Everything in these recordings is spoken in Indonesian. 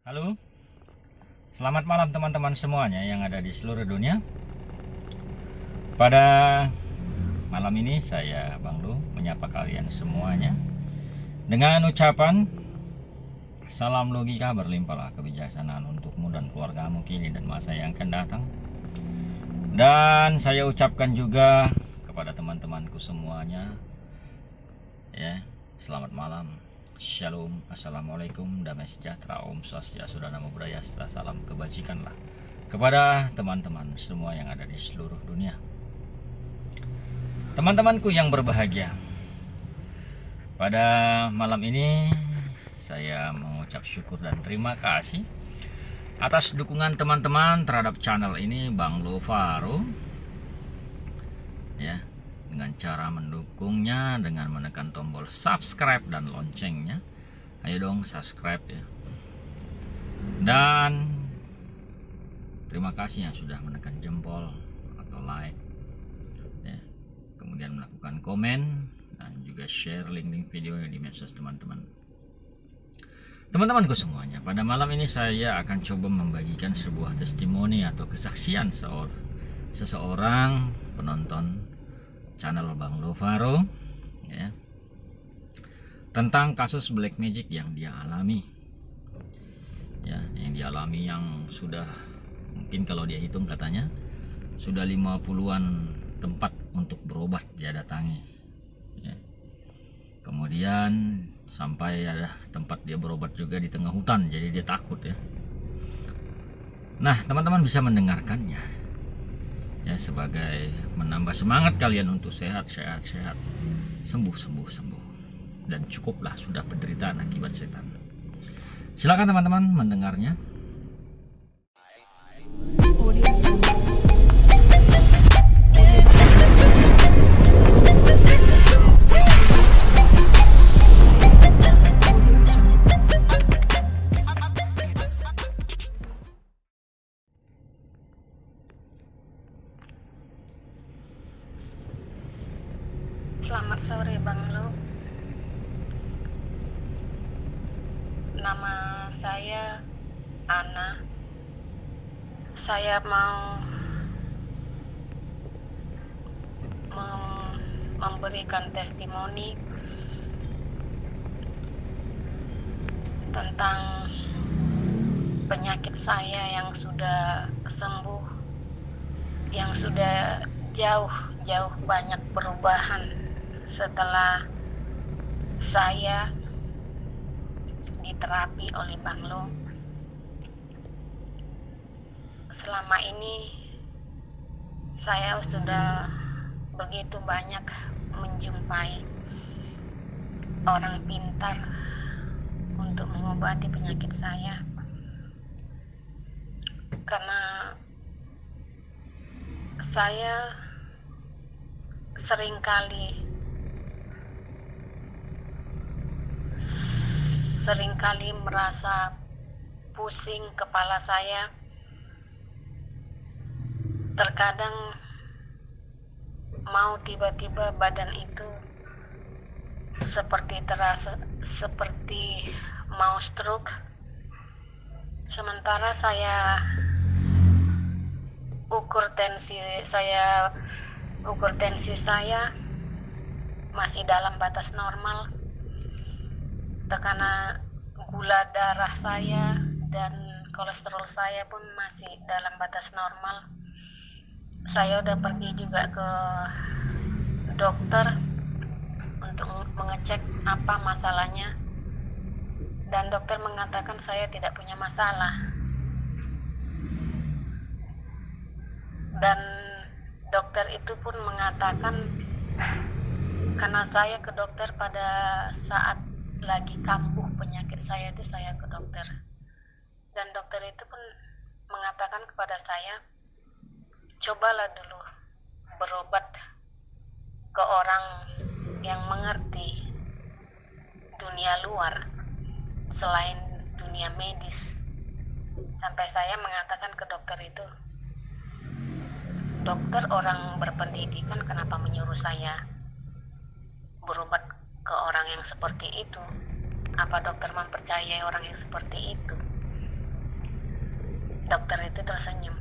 Halo, selamat malam teman-teman semuanya yang ada di seluruh dunia. Pada malam ini saya Bang Lu menyapa kalian semuanya dengan ucapan salam logika berlimpahlah kebijaksanaan untukmu dan keluargamu kini dan masa yang akan datang. Dan saya ucapkan juga kepada teman-temanku semuanya, ya, selamat malam. Shalom, assalamualaikum, damai sejahtera, om swastiastu, namo buddhaya, salam kebajikanlah kepada teman-teman semua yang ada di seluruh dunia. Teman-temanku yang berbahagia, pada malam ini saya mengucap syukur dan terima kasih atas dukungan teman-teman terhadap channel ini, Bang Lu Faro, ya, dengan cara mendukungnya dengan menekan tombol subscribe dan loncengnya. Ayo dong subscribe ya. Dan terima kasih yang sudah menekan jempol atau like ya. Kemudian melakukan komen dan juga share link video di medsos teman-teman. Teman-temanku semuanya, pada malam ini saya akan coba membagikan sebuah testimoni atau kesaksian seseorang penonton channel Bang Lu Faro, ya, tentang kasus black magic yang dia alami, ya, yang sudah mungkin kalau dia hitung katanya sudah 50-an tempat untuk berobat dia datangi, ya. Kemudian sampai ada tempat dia berobat juga di tengah hutan, jadi dia takut ya. Nah, teman-teman bisa mendengarkannya ya, sebagai menambah semangat kalian untuk sehat, sembuh, dan cukuplah sudah penderitaan akibat setan. Silakan teman-teman mendengarnya. Selamat sore Bang Lu. Nama saya Ana. Saya mau memberikan testimoni tentang penyakit saya yang sudah sembuh, yang sudah jauh banyak perubahan setelah saya diterapi oleh Bang Lu. Selama ini saya sudah begitu banyak menjumpai orang pintar untuk mengobati penyakit saya, karena saya seringkali merasa pusing kepala saya. Terkadang mau tiba-tiba badan itu seperti mau stroke. Sementara saya ukur tensi saya masih dalam batas normal. Tekanan gula darah saya dan kolesterol saya pun masih dalam batas normal. Saya udah pergi juga ke dokter untuk mengecek apa masalahnya, dan dokter mengatakan saya tidak punya masalah. Dan dokter itu pun mengatakan, karena saya ke dokter pada saat lagi kambuh penyakit saya itu, saya ke dokter, dan dokter itu pun mengatakan kepada saya, cobalah dulu berobat ke orang yang mengerti dunia luar selain dunia medis. Sampai saya mengatakan ke dokter itu, dokter orang berpendidikan, kenapa menyuruh saya berobat ke orang yang seperti itu? Apa dokter mempercayai orang yang seperti itu? Dokter itu tersenyum.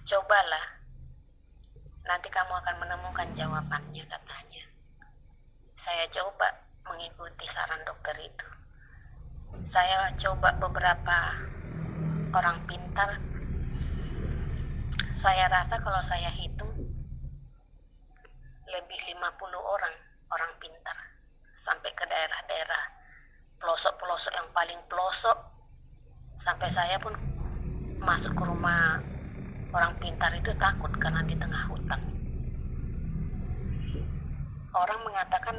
Cobalah, nanti kamu akan menemukan jawabannya, katanya. Saya coba mengikuti saran dokter itu. Saya coba beberapa orang pintar. Saya rasa kalau saya hitung lebih 50 orang pintar, sampai ke daerah-daerah pelosok-pelosok yang paling pelosok. Sampai saya pun masuk ke rumah orang pintar itu takut karena di tengah hutan. Orang mengatakan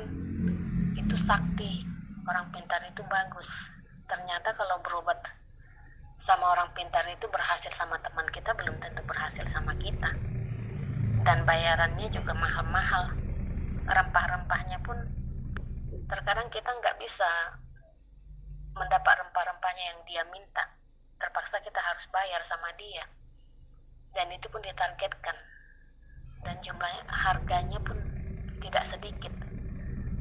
itu sakti, orang pintar itu bagus. Ternyata kalau berobat sama orang pintar itu berhasil sama teman kita, belum tentu berhasil sama kita. Dan bayarannya juga mahal-mahal. Rempah-rempahnya pun terkadang kita nggak bisa mendapat rempah-rempahnya yang dia minta. Terpaksa kita harus bayar sama dia. Dan itu pun ditargetkan. Dan jumlahnya, harganya pun tidak sedikit.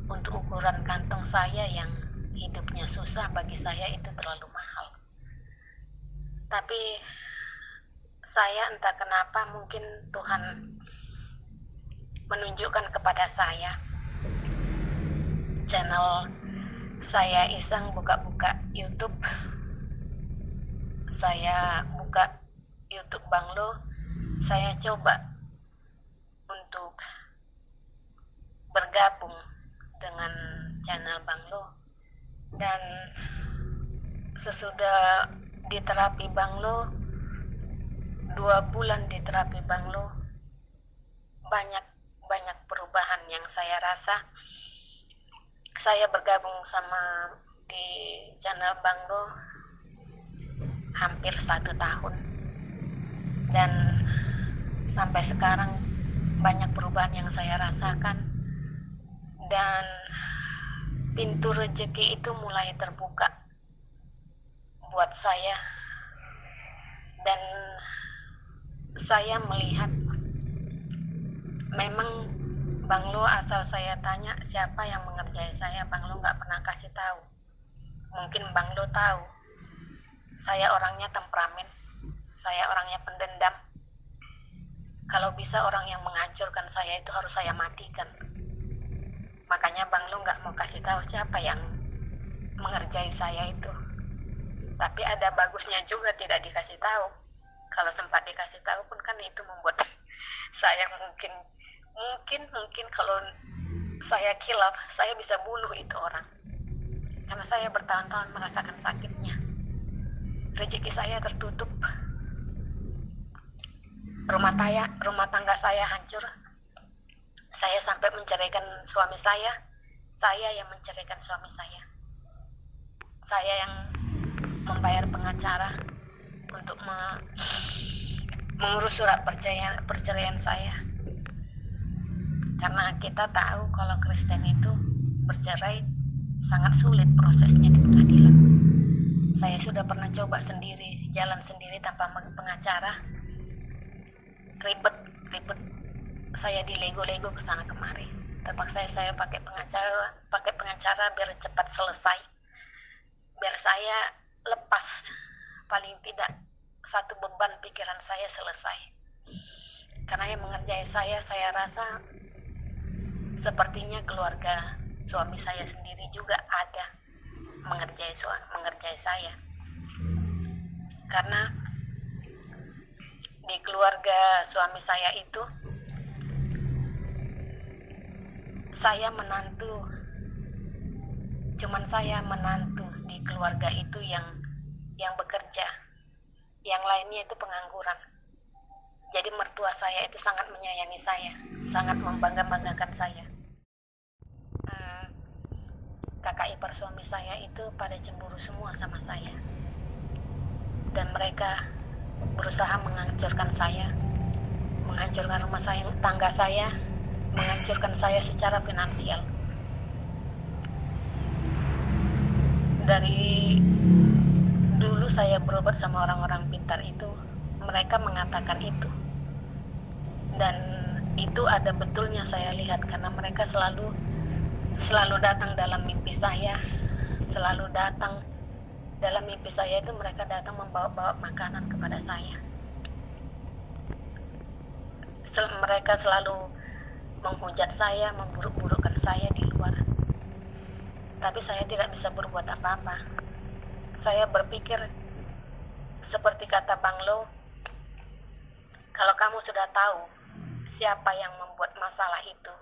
Untuk ukuran kantong saya yang hidupnya susah, bagi saya itu terlalu mahal. Tapi saya entah kenapa, mungkin Tuhan menunjukkan kepada saya channel saya iseng buka-buka YouTube. Saya buka YouTube Bang Lo, saya coba untuk bergabung dengan channel Bang Lo. Dan sesudah diterapi Bang Lo, 2 bulan diterapi Bang Lo, banyak perubahan yang saya rasa. Saya bergabung sama di channel Bang Lo hampir 1 tahun, dan sampai sekarang banyak perubahan yang saya rasakan, dan pintu rezeki itu mulai terbuka buat saya. Dan saya melihat memang Bang Lo, asal saya tanya siapa yang mengerjai saya, Bang Lo nggak pernah kasih tahu. Mungkin Bang Lo tahu, saya orangnya temperamen, saya orangnya pendendam. Kalau bisa orang yang menghancurkan saya itu harus saya matikan. Makanya Bang Lo nggak mau kasih tahu siapa yang mengerjai saya itu. Tapi ada bagusnya juga tidak dikasih tahu. Kalau sempat dikasih tahu pun kan itu membuat saya mungkin kalau saya kilaf, saya bisa bunuh itu orang. Karena saya bertahun-tahun merasakan sakitnya. Rezeki saya tertutup. Rumah tangga saya hancur. Saya sampai menceraikan suami saya. Saya yang menceraikan suami saya. Saya yang membayar pengacara untuk mengurus surat perceraian saya. Karena kita tahu kalau Kristen itu bercerai sangat sulit prosesnya di pengadilan. Saya sudah pernah coba sendiri, jalan sendiri tanpa pengacara. Ribet. Saya dilego-lego ke sana kemari. Terpaksa saya pakai pengacara biar cepat selesai. Biar saya lepas, paling tidak satu beban pikiran saya selesai. Karena yang mengerjai saya rasa sepertinya keluarga suami saya sendiri juga ada mengerjai saya. Karena di keluarga suami saya itu, saya menantu. Cuman saya menantu di keluarga itu yang bekerja. Yang lainnya itu pengangguran. Jadi mertua saya itu sangat menyayangi saya, sangat membanggakan saya. Kakak ipar suami saya itu pada cemburu semua sama saya. Dan mereka berusaha menghancurkan saya, menghancurkan rumah tangga saya, menghancurkan saya secara finansial. Dari dulu saya berobat sama orang-orang pintar itu, mereka mengatakan itu. Dan itu ada betulnya saya lihat, karena mereka selalu datang dalam mimpi saya, selalu datang Dalam mimpi saya itu mereka datang membawa-bawa makanan kepada saya. Mereka selalu menghujat saya, memburuk-burukkan saya di luar. Tapi saya tidak bisa berbuat apa-apa. Saya berpikir seperti kata Bang Lo, kalau kamu sudah tahu siapa yang membuat masalah itu,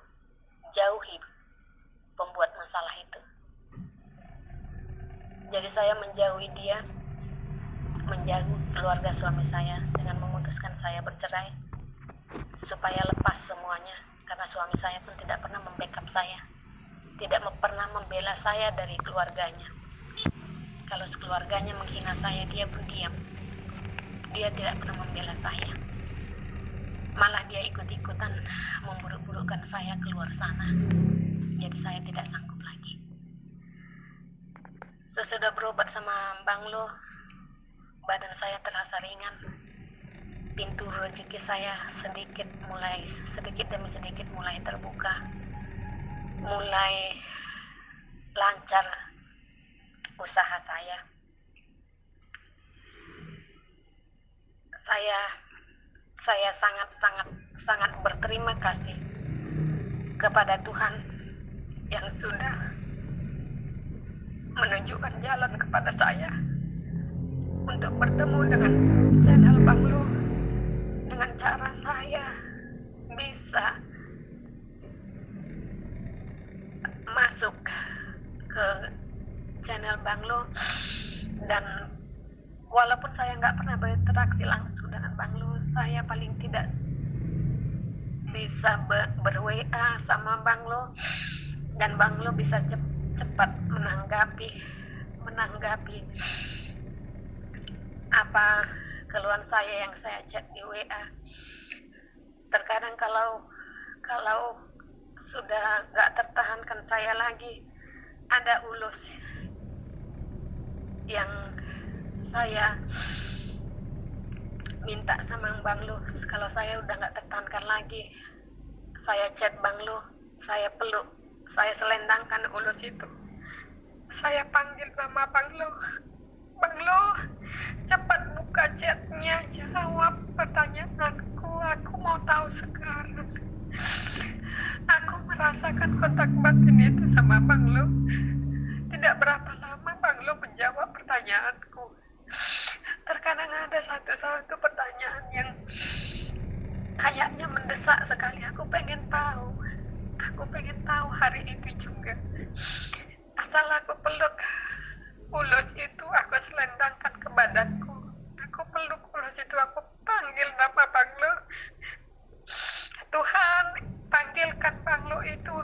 jauhi pembuat masalah itu. Jadi saya menjauhi dia, menjauhi keluarga suami saya dengan memutuskan saya bercerai supaya lepas semuanya, karena suami saya pun tidak pernah membackup saya, tidak pernah membela saya dari keluarganya. Kalau keluarganya menghina saya, dia pun diam. Dia tidak pernah membela saya. Malah dia ikut-ikutan memburuk-burukkan saya keluar sana. Jadi saya tidak sanggup lagi. Sesudah berobat sama Bang Lo, badan saya terasa ringan. Pintu rezeki saya sedikit demi sedikit mulai terbuka. Mulai lancar usaha saya. Saya sangat berterima kasih kepada Tuhan yang sudah menunjukkan jalan kepada saya untuk bertemu dengan channel Bang Lo, dengan cara saya bisa masuk ke channel Bang Lo, dan walaupun saya nggak pernah berinteraksi langsung dengan Bang Lo, saya paling tidak bisa ber-WA sama Bang Lo, dan Bang Lo bisa cepat menanggapi apa keluhan saya yang saya chat di WA. Terkadang kalau sudah nggak tertahankan saya lagi, ada ulus yang saya minta sama Bang Lo. Kalau saya udah nggak tertahankan lagi, saya chat Bang Lo, saya peluk, saya selendangkan ulus itu. Saya panggil nama Bang Lo. Bang Lo, cepat buka chatnya, jawab pertanyaanku. Aku mau tahu sekarang. Aku merasakan kontak batin itu sama Bang Lo. Tidak berapa lama Bang Lo menjawab pertanyaanku. Terkadang ada satu pertanyaan yang kayaknya mendesak sekali. Aku pengen tahu hari itu juga. Asal aku peluk ulus itu, aku selendangkan ke badanku. Aku peluk ulus itu, aku panggil nama Bang Lo. Tuhan, panggilkan Bang Lo itu.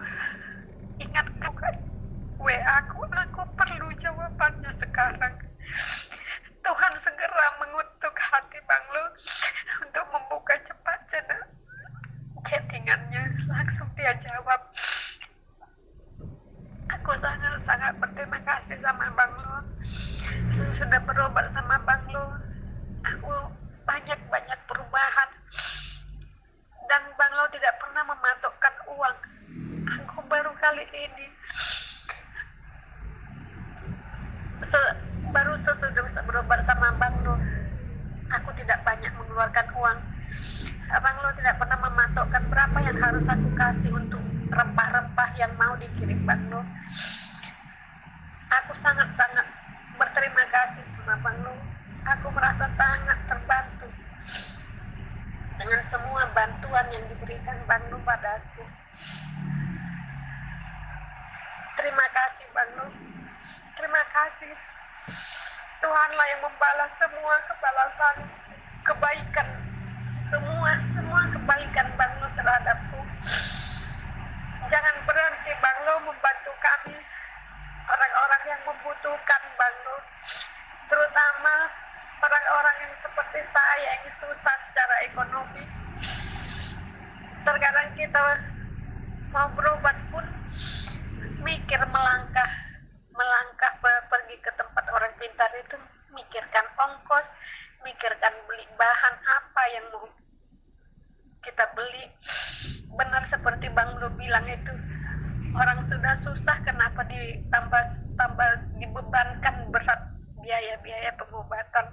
Ingatkan WA aku perlu jawabannya sekarang. Tuhan segera mengutuk hati Bang Lo untuk membuka cepat chattingannya. Langsung dia jawab. Aku sangat berterima kasih sama Bang Lo. Sudah berobat sama Bang Lo, aku banyak perubahan. Dan Bang Lo tidak pernah mematokkan uang. Aku baru kali ini baru sesudah bisa berobat sama Bang Lo, aku tidak banyak mengeluarkan uang. Bang Lo tidak pernah mematokkan berapa yang harus aku kasih untuk rempah-rempah yang mau dikirim Bang Lo. Aku sangat berterima kasih sama Bang Lo. Aku merasa sangat terbantu dengan semua bantuan yang diberikan Bang Lo padaku. Terima kasih Bang Lo. Terima kasih. Tuhanlah yang membalas semua kebaikan, semua kebaikan Bang Lo terhadapku. Jangan berhenti Bang Lo membantu kami, orang-orang yang membutuhkan Bang Lo, terutama orang-orang yang seperti saya yang susah secara ekonomi. Terkadang kita mau berobat pun mikir melangkah pergi ke tempat orang pintar itu, mikirkan ongkos, mikirkan beli bahan apa yang mau kita beli. Benar seperti Bang Lo bilang itu, orang sudah susah kenapa ditambah dibebankan biaya-biaya pengobatan.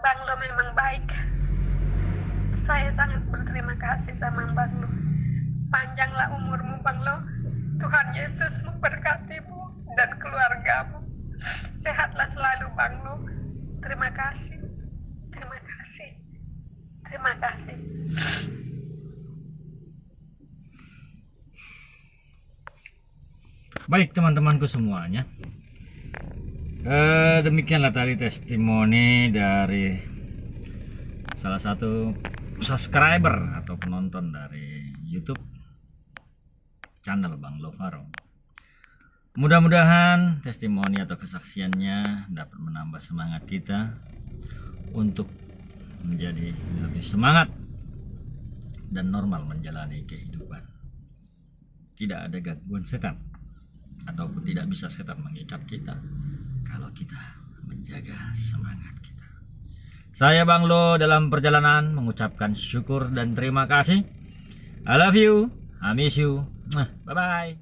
Bang Lo memang baik. Saya sangat berterima kasih sama Bang Lo. Panjanglah umurmu Bang Lo. Tuhan Yesus memberkatimu dan keluargamu. Sehatlah selalu Bang Lo. Terima kasih. Terima kasih. Terima kasih. Baik teman-temanku semuanya, demikianlah tadi testimoni dari salah satu subscriber atau penonton dari YouTube channel Bang Lovaro. Mudah-mudahan testimoni atau kesaksiannya dapat menambah semangat kita untuk menjadi lebih semangat dan normal menjalani kehidupan. Tidak ada gangguan setan ataupun tidak bisa setan mengikat kita kalau kita menjaga semangat kita. Saya Bang Lo dalam perjalanan mengucapkan syukur dan terima kasih. I love you, I miss you. Bye bye.